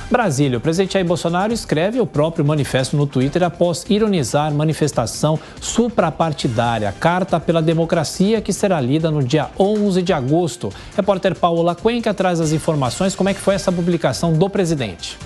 Brasília, o presidente Jair Bolsonaro escreve o próprio manifesto no Twitter após ironizar manifestação suprapartidária, Carta pela Democracia, que será lida no dia 11 de agosto. Repórter Paola Cuenca traz as informações. Como é que foi essa publicação do presidente?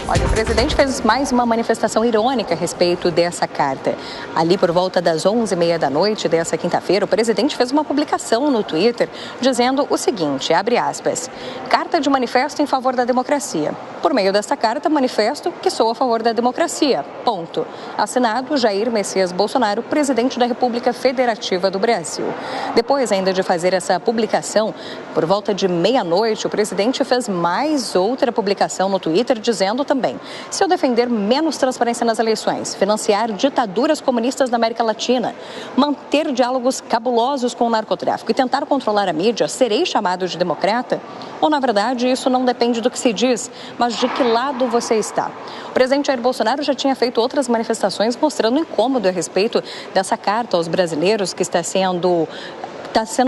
Olha, o presidente fez mais uma manifestação irônica a respeito dessa carta. Ali por volta das 11h30 da noite dessa quinta-feira, o presidente fez uma publicação no Twitter dizendo o seguinte, abre aspas, carta de manifesto em favor da democracia. Por meio desta carta, manifesto que sou a favor da democracia. Ponto. Assinado Jair Messias Bolsonaro, presidente da República Federativa do Brasil. Depois ainda de fazer essa publicação, por volta de meia-noite, o presidente fez mais outra publicação no Twitter dizendo também, se eu defender menos transparência nas eleições, financiar ditaduras comunistas na América Latina, manter diálogos cabulosos com o narcotráfico e tentar controlar a mídia, serei chamado de democrata? Ou, na verdade, isso não depende do que se diz, mas de que lado você está? O presidente Jair Bolsonaro já tinha feito outras manifestações mostrando incômodo a respeito dessa carta aos brasileiros que está sendo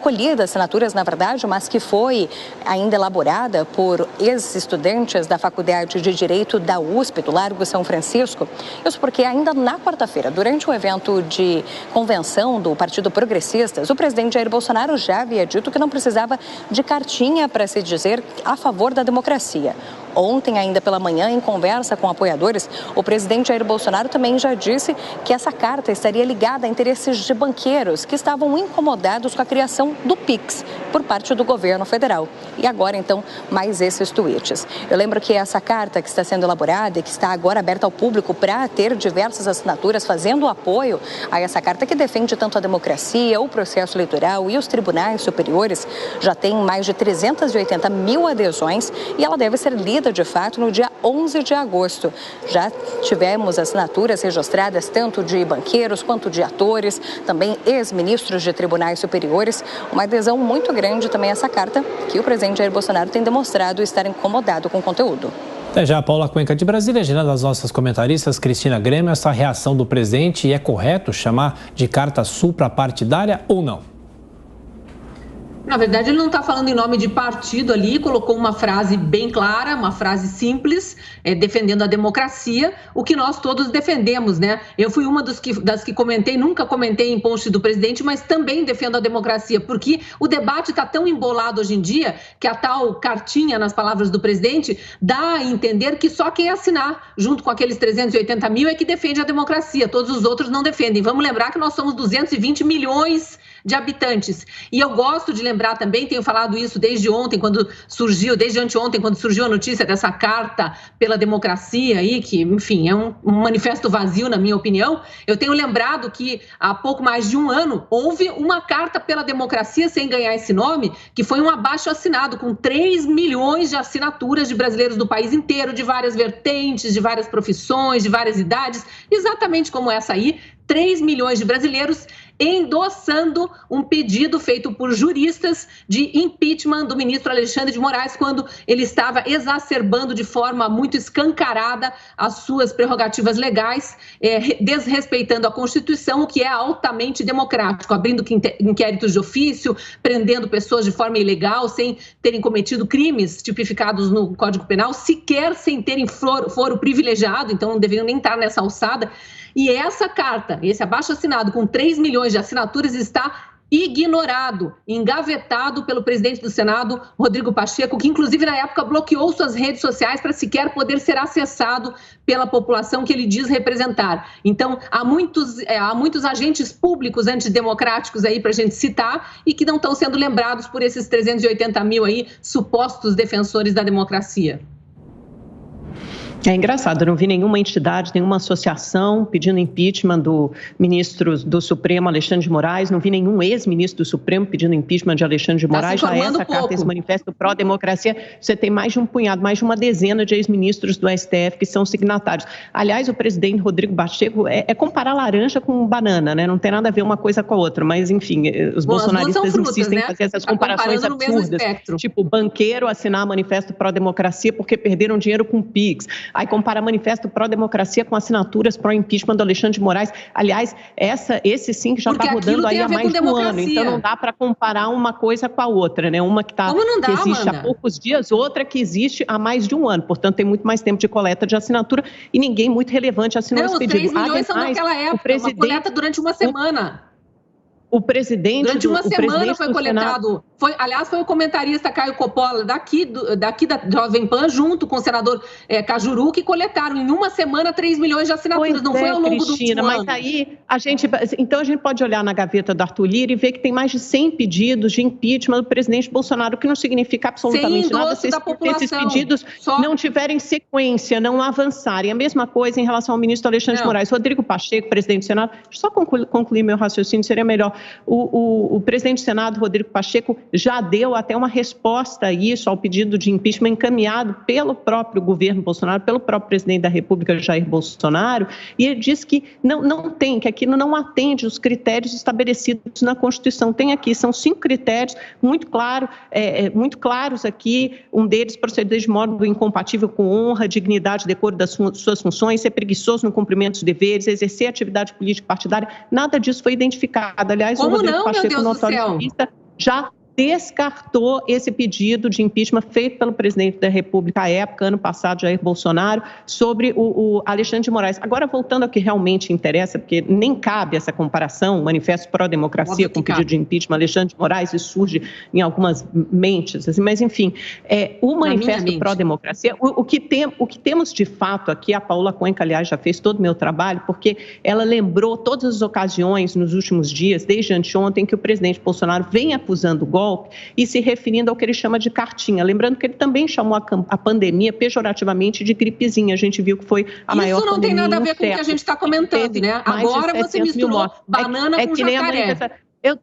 colhida assinaturas, na verdade, mas que foi ainda elaborada por ex-estudantes da Faculdade de Direito da USP, do Largo São Francisco. Isso porque ainda na quarta-feira, durante um evento de convenção do Partido Progressistas, o presidente Jair Bolsonaro já havia dito que não precisava de cartinha para se dizer a favor da democracia. Ontem, ainda pela manhã, em conversa com apoiadores, o presidente Jair Bolsonaro também já disse que essa carta estaria ligada a interesses de banqueiros que estavam incomodados com a criação do PIX por parte do governo federal. E agora, então, mais esses tweets. Eu lembro que essa carta que está sendo elaborada e que está agora aberta ao público para ter diversas assinaturas fazendo apoio a essa carta que defende tanto a democracia, o processo eleitoral e os tribunais superiores, já tem mais de 380 mil adesões e ela deve ser lida de fato no dia 11 de agosto. Já tivemos assinaturas registradas tanto de banqueiros quanto de atores, também ex-ministros de tribunais superiores. Uma adesão muito grande também a essa carta que o presidente Jair Bolsonaro tem demonstrado estar incomodado com o conteúdo. Até já, Paula Cuenca de Brasília, agenda das nossas comentaristas, Cristina Grêmio, essa reação do presidente, e é correto chamar de carta suprapartidária ou não? Na verdade, ele não está falando em nome de partido ali, colocou uma frase bem clara, uma frase simples, defendendo a democracia, o que nós todos defendemos, né? Eu fui uma das que comentei, nunca comentei em post do presidente, mas também defendo a democracia, porque o debate está tão embolado hoje em dia que a tal cartinha, nas palavras do presidente, dá a entender que só quem assinar, junto com aqueles 380 mil, é que defende a democracia, todos os outros não defendem. Vamos lembrar que nós somos 220 milhões de habitantes. E eu gosto de lembrar também, tenho falado isso desde anteontem, quando surgiu a notícia dessa carta pela democracia aí, que, enfim, é um manifesto vazio, na minha opinião. Eu tenho lembrado que há pouco mais de um ano houve uma carta pela democracia, sem ganhar esse nome, que foi um abaixo-assinado com 3 milhões de assinaturas de brasileiros do país inteiro, de várias vertentes, de várias profissões, de várias idades, exatamente como essa aí, 3 milhões de brasileiros endossando um pedido feito por juristas de impeachment do ministro Alexandre de Moraes, quando ele estava exacerbando de forma muito escancarada as suas prerrogativas legais, desrespeitando a Constituição, o que é altamente democrático, abrindo inquéritos de ofício, prendendo pessoas de forma ilegal, sem terem cometido crimes tipificados no Código Penal, sequer sem terem foro privilegiado, então não deveriam nem estar nessa alçada. E essa carta, esse abaixo-assinado com 3 milhões de assinaturas está ignorado, engavetado pelo presidente do Senado, Rodrigo Pacheco, que inclusive na época bloqueou suas redes sociais para sequer poder ser acessado pela população que ele diz representar. Então, há muitos agentes públicos antidemocráticos aí para a gente citar e que não estão sendo lembrados por esses 380 mil aí supostos defensores da democracia. É engraçado, eu não vi nenhuma entidade, nenhuma associação pedindo impeachment do ministro do Supremo, Alexandre de Moraes, não vi nenhum ex-ministro do Supremo pedindo impeachment de Alexandre de Moraes. Já essa carta, esse manifesto pró-democracia, você tem mais de um punhado, mais de uma dezena de ex-ministros do STF que são signatários. Aliás, o presidente Rodrigo Pacheco é comparar laranja com banana, né? Não tem nada a ver uma coisa com a outra, mas enfim, os bolsonaristas insistem em fazer essas comparações absurdas, tipo banqueiro assinar manifesto pró-democracia porque perderam dinheiro com o PIX. Aí compara manifesto pró-democracia com assinaturas pró-impeachment do Alexandre de Moraes. Aliás, esse sim que já está rodando aí há mais de um ano, então não dá para comparar uma coisa com a outra, né? Uma que existe há poucos dias, outra que existe há mais de um ano, portanto tem muito mais tempo de coleta de assinatura e ninguém muito relevante assinou esse pedido. Os 3 milhões são naquela época, uma coleta durante uma semana. Durante uma semana foi coletado. Aliás, foi o comentarista Caio Coppola, daqui da Jovem Pan, junto com o senador Cajuru, que coletaram em uma semana 3 milhões de assinaturas. Não foi ao longo do último ano. Mas aí então a gente pode olhar na gaveta do Arthur Lira e ver que tem mais de 100 pedidos de impeachment do presidente Bolsonaro, o que não significa absolutamente nada se esses pedidos não tiverem sequência, não avançarem. A mesma coisa em relação ao ministro Alexandre de Moraes. Rodrigo Pacheco, presidente do Senado, deixa eu só concluir meu raciocínio, seria melhor. O presidente do Senado, Rodrigo Pacheco, já deu até uma resposta a isso, ao pedido de impeachment encaminhado pelo próprio governo Bolsonaro, pelo próprio presidente da República, Jair Bolsonaro, e ele disse que que aquilo não atende os critérios estabelecidos na Constituição. Tem aqui, são 5 critérios muito claros aqui, um deles proceder de modo incompatível com honra, dignidade, decoro das suas funções, ser preguiçoso no cumprimento dos deveres, exercer atividade política partidária, nada disso foi identificado. Aliás, o Rodrigo Pacheco, notório jurista, já descartou esse pedido de impeachment feito pelo presidente da República à época, ano passado, Jair Bolsonaro, sobre o Alexandre de Moraes. Agora, voltando ao que realmente interessa, porque nem cabe essa comparação, manifesto pró-democracia com pedido de impeachment, Alexandre de Moraes, isso surge em algumas mentes, assim, mas enfim, o manifesto pró-democracia, o que temos de fato aqui, a Paula Cuenca, aliás, já fez todo o meu trabalho, porque ela lembrou todas as ocasiões nos últimos dias, desde anteontem, que o presidente Bolsonaro vem acusando o golpe e se referindo ao que ele chama de cartinha. Lembrando que ele também chamou a pandemia pejorativamente de gripezinha. A gente viu que foi a maior pandemia. Isso não tem nada a ver com o que a gente está comentando, né? Agora você misturou banana com jacaré. Eu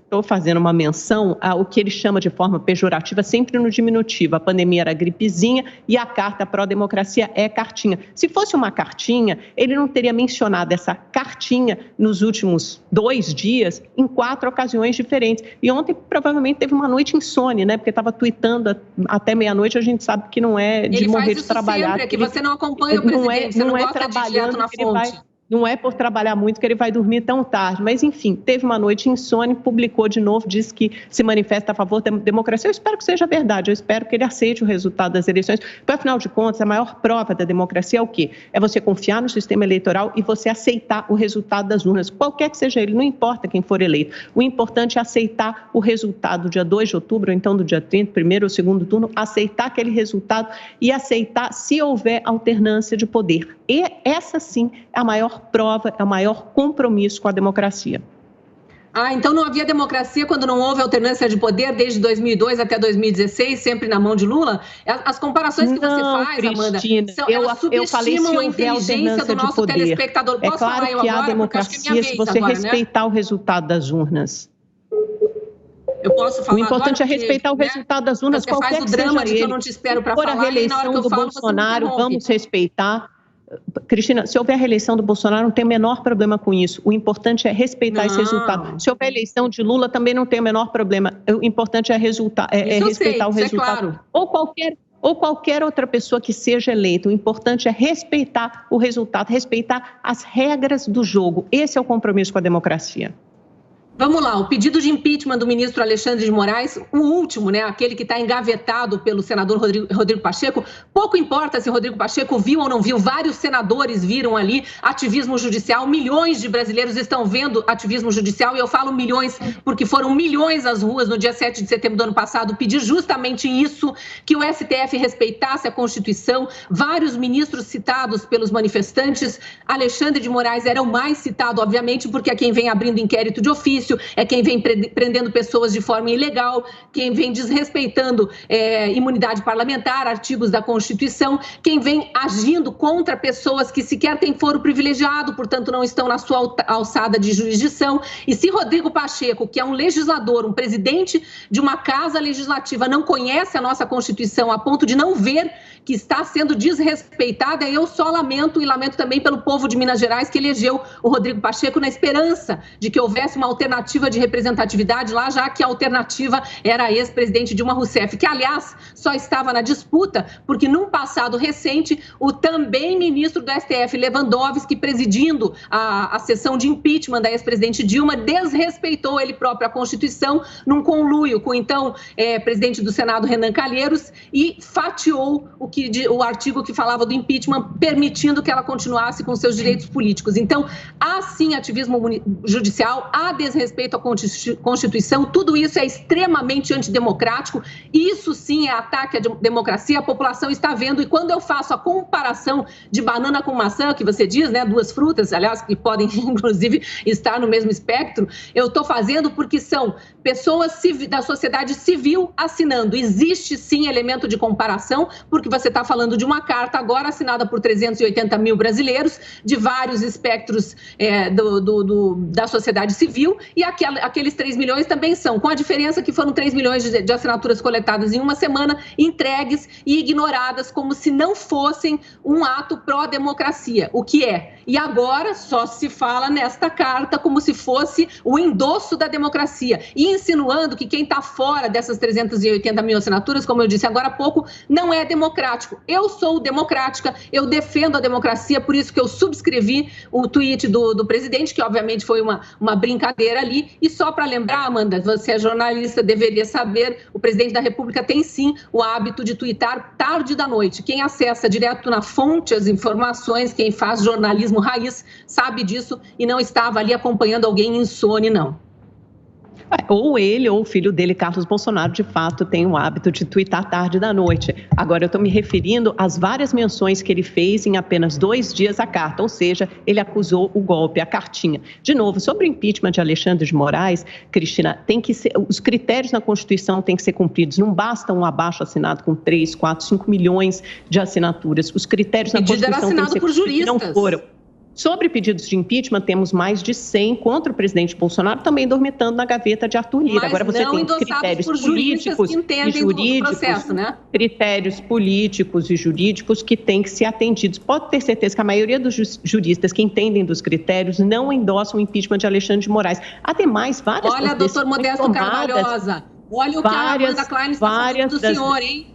tô fazendo uma menção ao que ele chama de forma pejorativa, sempre no diminutivo. A pandemia era gripezinha e a carta pró-democracia é cartinha. Se fosse uma cartinha, ele não teria mencionado essa cartinha nos últimos 2 dias em 4 ocasiões diferentes. E ontem provavelmente teve uma noite insone, né? Porque estava tuitando até meia-noite, a gente sabe que não é de morrer de trabalhar. Sempre, é que você não acompanha o presidente, você não gosta de ir direto na fonte. Não é por trabalhar muito que ele vai dormir tão tarde, mas enfim, teve uma noite insone, publicou de novo, disse que se manifesta a favor da democracia. Eu espero que seja verdade, eu espero que ele aceite o resultado das eleições, porque afinal de contas a maior prova da democracia é o quê? É você confiar no sistema eleitoral e você aceitar o resultado das urnas, qualquer que seja ele, não importa quem for eleito. O importante é aceitar o resultado do dia 2 de outubro, ou então do dia 30, primeiro ou segundo turno, aceitar aquele resultado e aceitar se houver alternância de poder. E essa sim é a maior prova, é o maior compromisso com a democracia. Então não havia democracia quando não houve alternância de poder desde 2002 até 2016, sempre na mão de Lula? As comparações que você faz, Cristina, Amanda, elas subestimam a inteligência do nosso telespectador. Posso falar eu agora? É claro que há democracia se você respeitar o resultado das urnas. Eu posso falar. O importante é respeitar o resultado das urnas, qualquer que seja ele. Você faz o drama de que eu não te espero para falar, a reeleição do Bolsonaro, vamos respeitar. Cristina, se houver a reeleição do Bolsonaro, não tem o menor problema com isso. O importante é respeitar esse resultado. Se houver a eleição de Lula, também não tem o menor problema. O importante é respeitar o resultado. Claro. Ou qualquer outra pessoa que seja eleita. O importante é respeitar o resultado, respeitar as regras do jogo. Esse é o compromisso com a democracia. Vamos lá, o pedido de impeachment do ministro Alexandre de Moraes, o último, né, aquele que está engavetado pelo senador Rodrigo Pacheco. Pouco importa se Rodrigo Pacheco viu ou não viu, vários senadores viram ali ativismo judicial, milhões de brasileiros estão vendo ativismo judicial, e eu falo milhões porque foram milhões às ruas no dia 7 de setembro do ano passado, pedir justamente isso, que o STF respeitasse a Constituição. Vários ministros citados pelos manifestantes, Alexandre de Moraes era o mais citado, obviamente, porque é quem vem abrindo inquérito de ofício, é quem vem prendendo pessoas de forma ilegal, quem vem desrespeitando imunidade parlamentar, artigos da Constituição, quem vem agindo contra pessoas que sequer têm foro privilegiado, portanto não estão na sua alçada de jurisdição. E se Rodrigo Pacheco, que é um legislador, um presidente de uma casa legislativa, não conhece a nossa Constituição a ponto de não ver que está sendo desrespeitada. Eu só lamento e lamento também pelo povo de Minas Gerais que elegeu o Rodrigo Pacheco na esperança de que houvesse uma alternativa de representatividade lá, já que a alternativa era a ex-presidente Dilma Rousseff, que, aliás, só estava na disputa porque, num passado recente, o também ministro do STF, Lewandowski, presidindo a sessão de impeachment da ex-presidente Dilma, desrespeitou ele próprio a Constituição num conluio com, então, presidente do Senado, Renan Calheiros, e fatiou o artigo que falava do impeachment, permitindo que ela continuasse com seus direitos políticos. Então, há sim ativismo judicial, há desrespeito à Constituição, tudo isso é extremamente antidemocrático, isso sim é ataque à democracia, a população está vendo, e quando eu faço a comparação de banana com maçã, que você diz, né, duas frutas, aliás, que podem inclusive estar no mesmo espectro, eu estou fazendo porque são pessoas da sociedade civil assinando. Existe sim elemento de comparação, porque você está falando de uma carta agora assinada por 380 mil brasileiros, de vários espectros da sociedade civil, e aqueles 3 milhões também são, com a diferença que foram 3 milhões de assinaturas coletadas em uma semana, entregues e ignoradas como se não fossem um ato pró-democracia, o que é. E agora só se fala nesta carta como se fosse o endosso da democracia, e insinuando que quem está fora dessas 380 mil assinaturas, como eu disse agora há pouco, não é democrático. Eu sou democrática, eu defendo a democracia, por isso que eu subscrevi o tweet do presidente, que obviamente foi uma brincadeira ali. E só para lembrar, Amanda, você é jornalista, deveria saber, o presidente da República tem sim o hábito de tuitar tarde da noite. Quem acessa direto na fonte as informações, quem faz jornalismo raiz, sabe disso e não estava ali acompanhando alguém insone, não. Ou ele ou o filho dele, Carlos Bolsonaro, de fato tem o hábito de tuitar tarde da noite. Agora, eu estou me referindo às várias menções que ele fez em apenas 2 dias à carta, ou seja, ele acusou o golpe, a cartinha. De novo, sobre o impeachment de Alexandre de Moraes, Cristina, os critérios na Constituição têm que ser cumpridos. Não basta um abaixo-assinado com 3, 4, 5 milhões de assinaturas. Os critérios na Constituição têm que ser cumpridos, não foram. Sobre pedidos de impeachment, temos mais de 100 contra o presidente Bolsonaro, também dormitando na gaveta de Arthur Lira. Mas agora você tem critérios políticos e jurídicos, processo, né? Critérios políticos e jurídicos que têm que ser atendidos. Pode ter certeza que a maioria dos juristas que entendem dos critérios não endossam o impeachment de Alexandre de Moraes. Ademais, várias... Olha, doutor Modesto Carvalhosa, olha o que a Amanda Klein está falando do senhor, hein?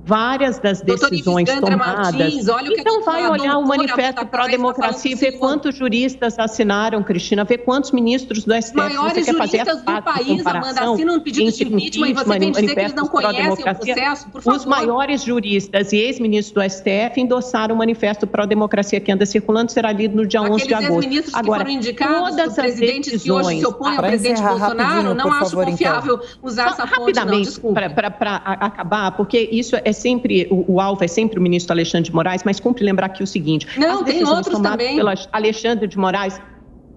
Várias das decisões tomadas. Martins, olha o que então vai olhar o Manifesto Pró-Democracia e ver quantos juristas assinaram, Cristina, ver quantos ministros do STF. Maiores juristas do país, Amanda, assinam um pedido de impeachment e você vem dizer que eles não conhecem o processo, por favor. Os maiores juristas e ex-ministros do STF endossaram o Manifesto Pró-Democracia que anda circulando, será lido no dia 11 de agosto. Aqueles ex-ministros que foram indicados por presidentes que hoje se opõem ao presidente Bolsonaro, não acho confiável usar essa fonte, não, desculpa. Para acabar, porque isso é sempre, o alvo é sempre o ministro Alexandre de Moraes, mas cumpre lembrar aqui o seguinte... Não, tem outros também. Pelo Alexandre de Moraes,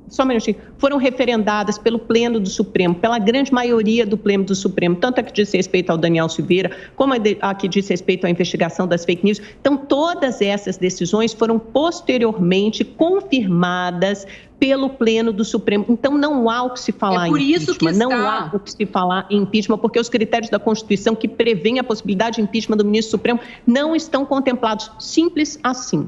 só um minutinho, foram referendadas pelo Pleno do Supremo, pela grande maioria do Pleno do Supremo, tanto a que diz respeito ao Daniel Silveira, como a que diz respeito à investigação das fake news. Então, todas essas decisões foram posteriormente confirmadas pelo Pleno do Supremo. Então, não há o que se falar em impeachment. Não há o que se falar em impeachment, porque os critérios da Constituição que prevêem a possibilidade de impeachment do ministro Supremo não estão contemplados. Simples assim.